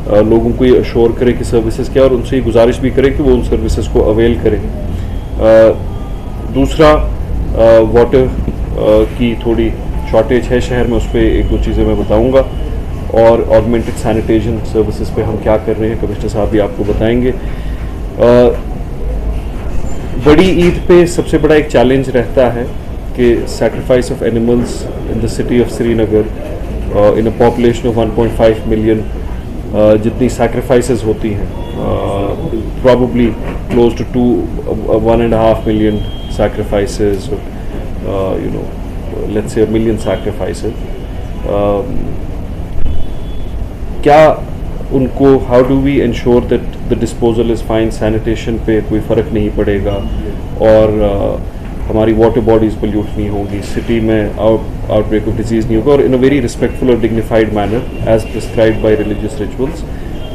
लोगों को ये अश्योर करें कि सर्विसेज क्या, और उनसे ये गुजारिश भी करें कि वो उन सर्विसेज को अवेल करें। दूसरा, वाटर की थोड़ी शॉर्टेज है शहर में, उस पर एक दो चीज़ें मैं बताऊंगा, और ऑगमेंटेड सैनिटेशन सर्विसेज पे हम क्या कर रहे हैं कमिश्नर साहब भी आपको बताएंगे। बड़ी ईद पे सबसे बड़ा एक चैलेंज रहता है कि sacrifice of animals in the city of Srinagar in a population of 1.5 million जितनी सैक्रिफाइसेस होती हैं, probably close to 1.5 million sacrifices, let's say 1 million sacrifices. क्या उनको, how do we ensure that the disposal is fine, sanitation पे कोई फ़र्क नहीं पड़ेगा, और हमारी वाटर बॉडीज़ पोल्यूट नहीं होंगी, सिटी में आउटब्रेक ऑफ डिजीज़ नहीं होगा, और इन अ वेरी रिस्पेक्टफुल और dignified manner as prescribed by religious rituals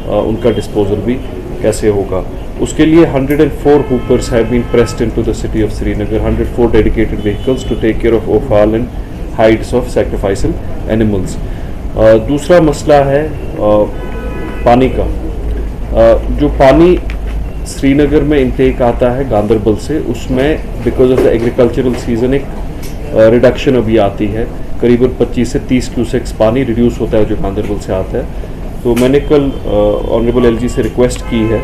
उनका डिस्पोजल भी कैसे होगा। उसके लिए 104 hoopers have been pressed into the city of Srinagar, 104 dedicated vehicles to take care of offal and hides of sacrificial animals. दूसरा मसला है पानी का। जो पानी श्रीनगर में इंटेक आता है गांदरबल से, उसमें because of the agricultural season एक रिडक्शन अभी आती है, करीबन 25 से 30 क्यूसेक्स पानी रिड्यूस होता है जो गांदरबल से आता है। तो मैंने कल ऑनरेबल एलजी से रिक्वेस्ट की है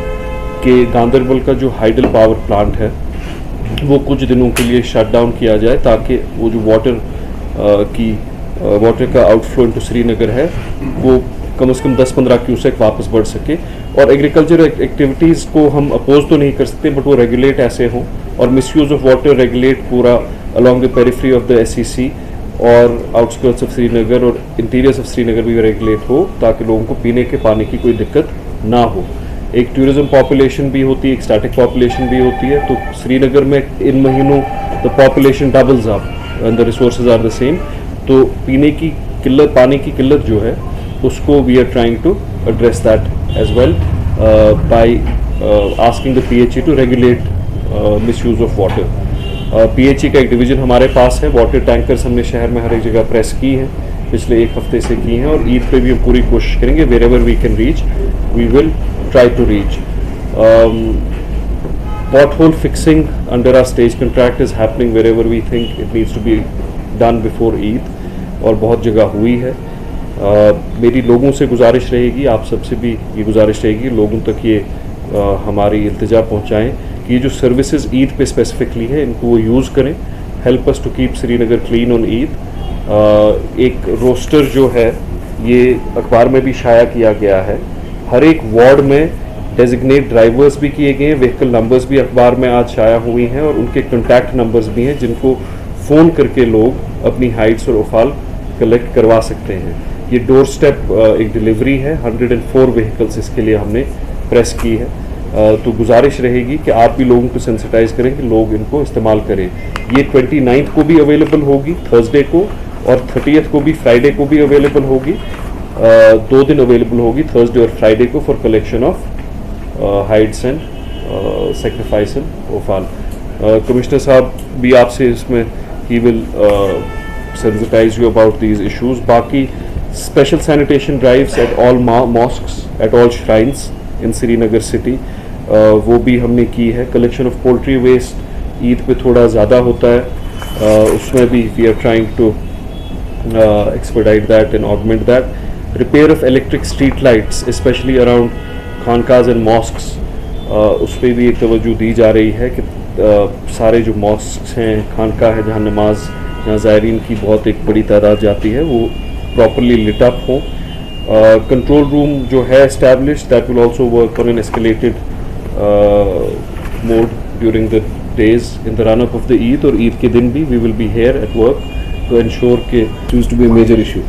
कि गांदरबल का जो हाइडल पावर प्लांट है वो कुछ दिनों के लिए शट डाउन किया जाए, ताकि वो जो वाटर का आउटफ्लो इनटू श्रीनगर है वो कम से कम 10-15 क्यूसेक वापस बढ़ सके। और एग्रीकल्चर एक्टिविटीज़ को हम अपोज तो नहीं कर सकते, बट वो रेगुलेट ऐसे हों, और मिसयूज़ ऑफ वाटर रेगुलेट पूरा along the periphery of the SEC और आउटस्कर्ट्स ऑफ श्रीनगर और इंटीरियर्स ऑफ श्रीनगर भी रेगुलेट हो, ताकि लोगों को पीने के पानी की कोई दिक्कत ना हो। एक टूरिज्म पॉपुलेशन भी होती है, एक स्टैटिक पॉपुलेशन भी होती है, तो श्रीनगर में इन महीनों the population doubles up and the resources are the same, तो पीने की किल्लत, पानी की किल्लत जो है उसको we are trying to address that as well by asking the PHE to regulate misuse of water. PHE का एक डिवीज़न हमारे पास है, वाटर टैंकर्स हमने शहर में हर एक जगह प्रेस की हैं, पिछले एक हफ्ते से की हैं, और ईद पे भी हम पूरी कोशिश करेंगे, wherever we can reach we will try to reach. Pothole fixing under our stage contract is happening wherever we think it needs to be done before Eid, और बहुत जगह हुई है। मेरी लोगों से गुजारिश रहेगी, आप सबसे भी ये गुजारिश रहेगी, लोगों तक ये हमारी इल्तिजा पहुँचाएँ कि ये जो सर्विसेज ईद पे स्पेसिफिकली है इनको वो यूज़ करें, help us to keep Srinagar clean on Eid. एक रोस्टर जो है ये अखबार में भी शाया किया गया है, हर एक वार्ड में डेजिग्नेट ड्राइवर्स भी किए गए हैं, व्हीकल नंबर्स भी अखबार में आज शाया हुई हैं, और उनके कॉन्टैक्ट नंबर्स भी हैं जिनको फ़ोन करके लोग अपनी हाइड्स और ओफाल कलेक्ट करवा सकते हैं। ये डोर स्टेप एक डिलीवरी है, 104 व्हीकल्स इसके लिए हमने प्रेस की है। तो गुजारिश रहेगी कि आप भी लोगों को सेंसिटाइज करें कि लोग इनको इस्तेमाल करें। ये 29 को भी अवेलेबल होगी थर्सडे को, और 30 को भी फ्राइडे को भी अवेलेबल होगी। 2 दिन अवेलेबल होगी, थर्सडे और फ्राइडे को, for collection of hides and sacrificial offal. Commissioner साहब भी आपसे इसमें ही will sensitize you about these issues. बाकी special sanitation drives at all mosques, at all shrines in Srinagar city, वो भी हमने की है। Collection of poultry waste Eid पे थोड़ा ज़्यादा होता है, उसमें भी we are trying to expedite that and augment that. Repair of electric street lights, especially around खानकाज एंड मॉस्क्स, उस पर भी एक तवज्जो दी जा रही है कि सारे जो मॉस्क्स हैं, खानका है जहाँ नमाज, जहाँ ज़ायरीन की बहुत एक बड़ी तादाद जाती है, वो प्रॉपरली लिट अप हों। कंट्रोल रूम जो है establish, that will also work on an escalated mode during the days in the run up of the Eid, और ईद के दिन भी we will be here at work to ensure के used to be a major issue।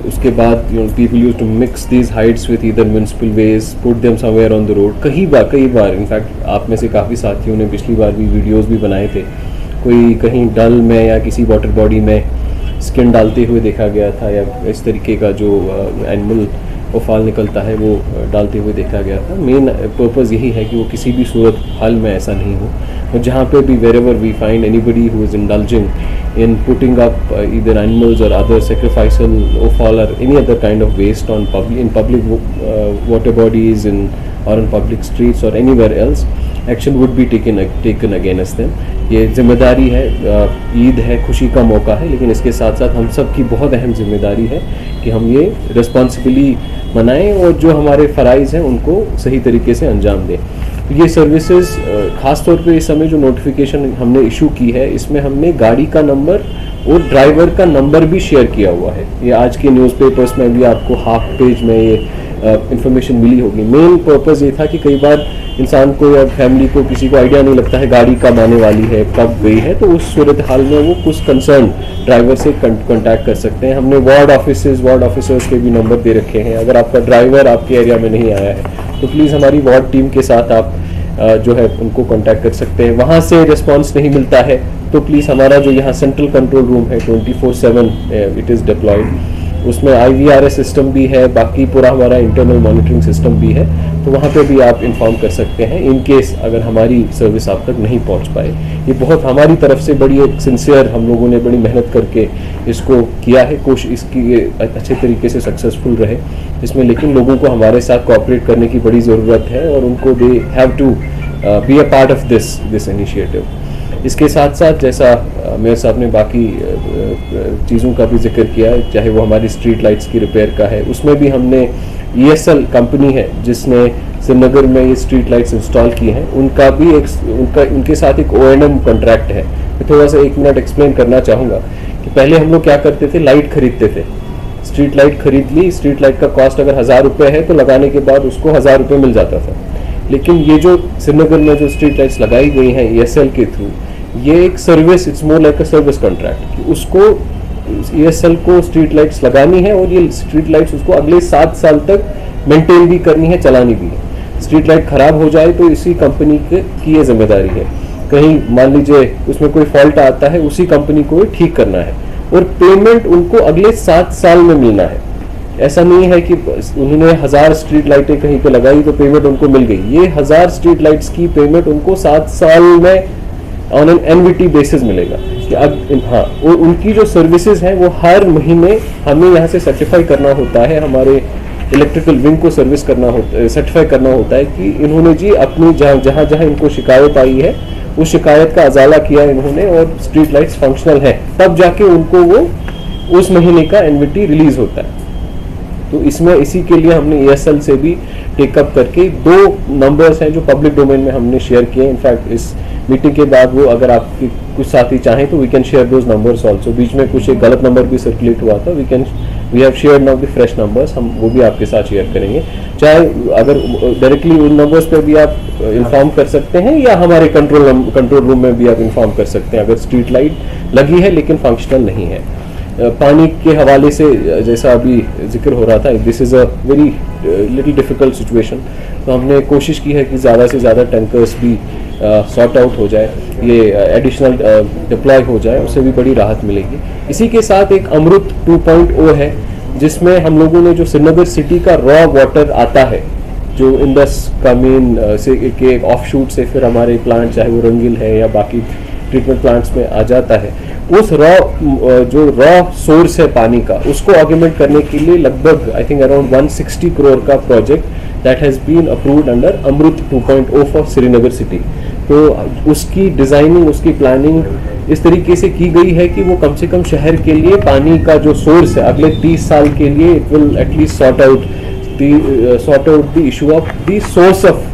उसके बाद people used to mix these hides with either municipal waste, put them somewhere on the road। कई बार in fact आप में से काफ़ी साथियों ने पिछली बार भी वीडियोस भी बनाए थे, कोई कहीं डल में या किसी वाटर बॉडी में स्किन डालते हुए देखा गया था, या इस तरीके का जो एनिमल उफाल निकलता है वो डालते हुए देखा गया था। मेन पर्पज़ यही है कि वो किसी भी सूरत हाल में ऐसा नहीं हो, और जहाँ पे भी wherever we find anybody who is indulging in putting up either animals or other sacrificial offal or any other kind of waste on public water bodies or in public streets or anywhere else, action would be taken against them. ये जिम्मेदारी है, ईद है, खुशी का मौका है, लेकिन इसके साथ साथ हम सब की बहुत अहम जिम्मेदारी है कि हम ये रिस्पॉन्सिबली मनाएं और जो हमारे फ़राइज़ हैं उनको सही तरीके से अंजाम दें। ये सर्विसेज ख़ास तौर पे इस समय जो नोटिफिकेशन हमने इशू की है, इसमें हमने गाड़ी का नंबर और ड्राइवर का नंबर भी शेयर किया हुआ है। ये आज के न्यूज़पेपर्स में भी आपको हाफ पेज में ये इंफॉर्मेशन मिली होगी। मेन पर्पज़ ये था कि कई बार इंसान को या फैमिली को किसी को आइडिया नहीं लगता है गाड़ी कब आने वाली है, कब गई है, तो उस सूरत हाल में वो कुछ कंसर्न ड्राइवर से कांटेक्ट कर सकते हैं। हमने वार्ड ऑफिसर्स के भी नंबर दे रखे हैं। अगर आपका ड्राइवर आपके एरिया में नहीं आया है तो प्लीज़ हमारी वार्ड टीम के साथ आप जो है उनको कांटेक्ट कर सकते हैं। वहाँ से रिस्पांस नहीं मिलता है तो प्लीज़ हमारा जो यहाँ सेंट्रल कंट्रोल रूम है 24/7 इट इज़ डिप्लॉयड, उसमें IVRS सिस्टम भी है, बाकी पूरा हमारा इंटरनल मॉनिटरिंग सिस्टम भी है, तो वहाँ पे भी आप इन्फॉर्म कर सकते हैं इन केस अगर हमारी सर्विस आप तक नहीं पहुँच पाए। ये बहुत हमारी तरफ से बड़ी एक सिंसियर, हम लोगों ने बड़ी मेहनत करके इसको किया है, कोशिश इसकी ये अच्छे तरीके से सक्सेसफुल रहे इसमें, लेकिन लोगों को हमारे साथ कोऑपरेट करने की बड़ी ज़रूरत है और उनको they have to be a part of this initiative. इसके साथ साथ जैसा मेयर साहब ने बाकी चीज़ों का भी जिक्र किया है, चाहे वो हमारी स्ट्रीट लाइट्स की रिपेयर का है, उसमें भी हमने ESL कंपनी है जिसने श्रीनगर में ये स्ट्रीट लाइट्स इंस्टॉल की हैं, उनका भी उनके साथ एक O&M कॉन्ट्रैक्ट है। मैं थोड़ा सा 1 मिनट एक्सप्लेन करना चाहूँगा कि पहले हम लोग क्या करते थे, लाइट खरीदते थे, स्ट्रीट लाइट खरीद ली, स्ट्रीट लाइट का कॉस्ट अगर 1000 रुपये है तो लगाने के बाद उसको 1000 रुपये मिल जाता था। लेकिन ये जो श्रीनगर में जो स्ट्रीट लाइट्स लगाई गई हैं ESL के थ्रू, ये एक service, it's more like a service contract कि उसको ESL को स्ट्रीट लाइट्स लगानी है और ये स्ट्रीट लाइट्स उसको अगले 7 साल तक मेंटेन भी करनी है, चलानी भी है। स्ट्रीट लाइट खराब हो जाए तो इसी कंपनी की ये जिम्मेदारी है। कहीं मान लीजिए उसमें कोई फॉल्ट आता है, उसी कंपनी को ठीक करना है और पेमेंट उनको अगले 7 साल में मिलना है। ऐसा नहीं है कि उन्होंने 1000 स्ट्रीट लाइटें कहीं पे लगाई तो पेमेंट उनको मिल गई। ये 1000 स्ट्रीट लाइट्स की पेमेंट उनको 7 साल में ऑन एन NVT बेसिस मिलेगा कि अब हाँ, और उनकी जो सर्विसेज हैं वो हर महीने हमें यहाँ से सर्टिफाई करना होता है, हमारे इलेक्ट्रिकल विंग को सर्टिफाई करना होता है कि इन्होंने जी अपनी जहाँ जहाँ इनको शिकायत आई है उस शिकायत का अजाला किया इन्होंने और स्ट्रीट लाइट्स फंक्शनल है, तब जाके उनको वो उस महीने का NVT रिलीज होता है। तो इसमें इसी के लिए हमने ESL से भी टेकअप करके 2 नंबर्स हैं जो पब्लिक डोमेन में हमने शेयर किए। इनफैक्ट इस मीटिंग के बाद वो अगर आपके कुछ साथी चाहें तो we can share those numbers also. बीच में कुछ एक गलत नंबर भी सर्कुलेट हुआ था, we have share now the fresh numbers, हम वो भी आपके साथ शेयर करेंगे। चाहे अगर डायरेक्टली उन नंबर्स पे भी आप इन्फॉर्म कर सकते हैं या हमारे कंट्रोल रूम में भी आप इन्फॉर्म कर सकते हैं अगर स्ट्रीट लाइट लगी है लेकिन फंक्शनल नहीं है। पानी के हवाले से जैसा अभी जिक्र हो रहा था, this is a very little difficult situation, तो हमने कोशिश की है कि ज़्यादा से ज़्यादा टैंकर्स भी सॉर्ट आउट हो जाए, ये एडिशनल डिप्लॉय हो जाए, उससे भी बड़ी राहत मिलेगी। इसी के साथ एक अमृत 2.0 है जिसमें हम लोगों ने जो श्रीनगर सिटी का रॉ वाटर आता है जो इंडस का मेन से के ऑफ शूट से फिर हमारे प्लांट चाहे वो रंगील है या बाकी ट्रीटमेंट प्लांट्स में आ जाता है, उस जो रॉ सोर्स है पानी का उसको ऑगमेंट करने के लिए लगभग आई थिंक अराउंड 160 करोड़ का project that has been approved under Amrut 2.0 for Srinagar city. तो उसकी डिज़ाइनिंग, उसकी प्लानिंग इस तरीके से की गई है कि वो कम से कम शहर के लिए पानी का जो सोर्स है अगले 30 साल के लिए it will at least sort out the issue of the source of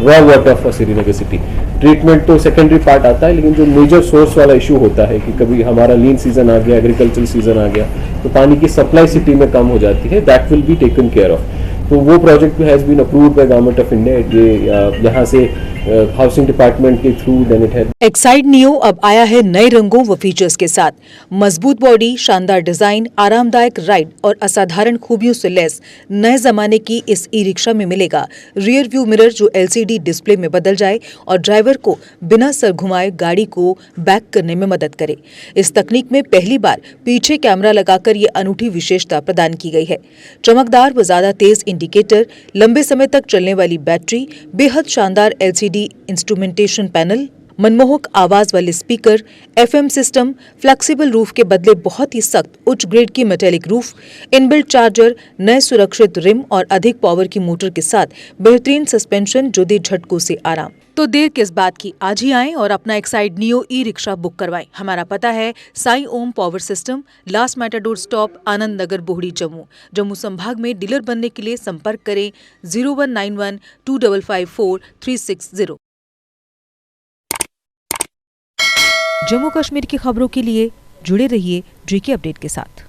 raw water for Srinagar city. Treatment तो सेकेंडरी पार्ट आता है, लेकिन जो मेजर सोर्स वाला इशू होता है कि कभी हमारा लीन सीजन आ गया, एग्रीकल्चरल सीजन आ गया, तो पानी की सप्लाई सिटी में कम हो जाती है, that will be taken care of. तो वो project has been approved by government of India. ये यहाँ से हाउसिंग डिपार्टमेंट के through then it had. Exide neo अब आया है नए रंगों व फीचर्स के साथ। मजबूत बॉडी, शानदार डिजाइन, आरामदायक राइड और असाधारण खूबियों से लैस नए जमाने की इस ई रिक्शा में मिलेगा रियर व्यू मिरर जो LCD डिस्प्ले में बदल जाए और ड्राइवर को बिना सर घुमाए गाड़ी को बैक करने में मदद करे। इस तकनीक में पहली बार पीछे कैमरा लगाकर ये अनूठी विशेषता प्रदान की गई है। चमकदार व ज्यादा तेज इंडिकेटर, लंबे समय तक चलने वाली बैटरी, बेहद शानदार LCD इंस्ट्रूमेंटेशन पैनल, मनमोहक आवाज वाले speaker, FM system, flexible roof के बदले बहुत ही सख्त उच्च ग्रेड की मेटेलिक रूफ, इनबिल्ट चार्जर, नए सुरक्षित रिम और अधिक पावर की मोटर के साथ बेहतरीन सस्पेंशन जो दे झटकों से आराम। तो देर किस बात की, आज ही आएं और अपना Exide neo e rickshaw book करवाएं। हमारा पता है Sai Om power system, last matador stop, Anand Nagar, Bohri, Jammu. Jammu संभाग में डीलर बनने के लिए संपर्क करें 0191 2554 360। जम्मू कश्मीर की खबरों के लिए जुड़े रहिए GK अपडेट के साथ।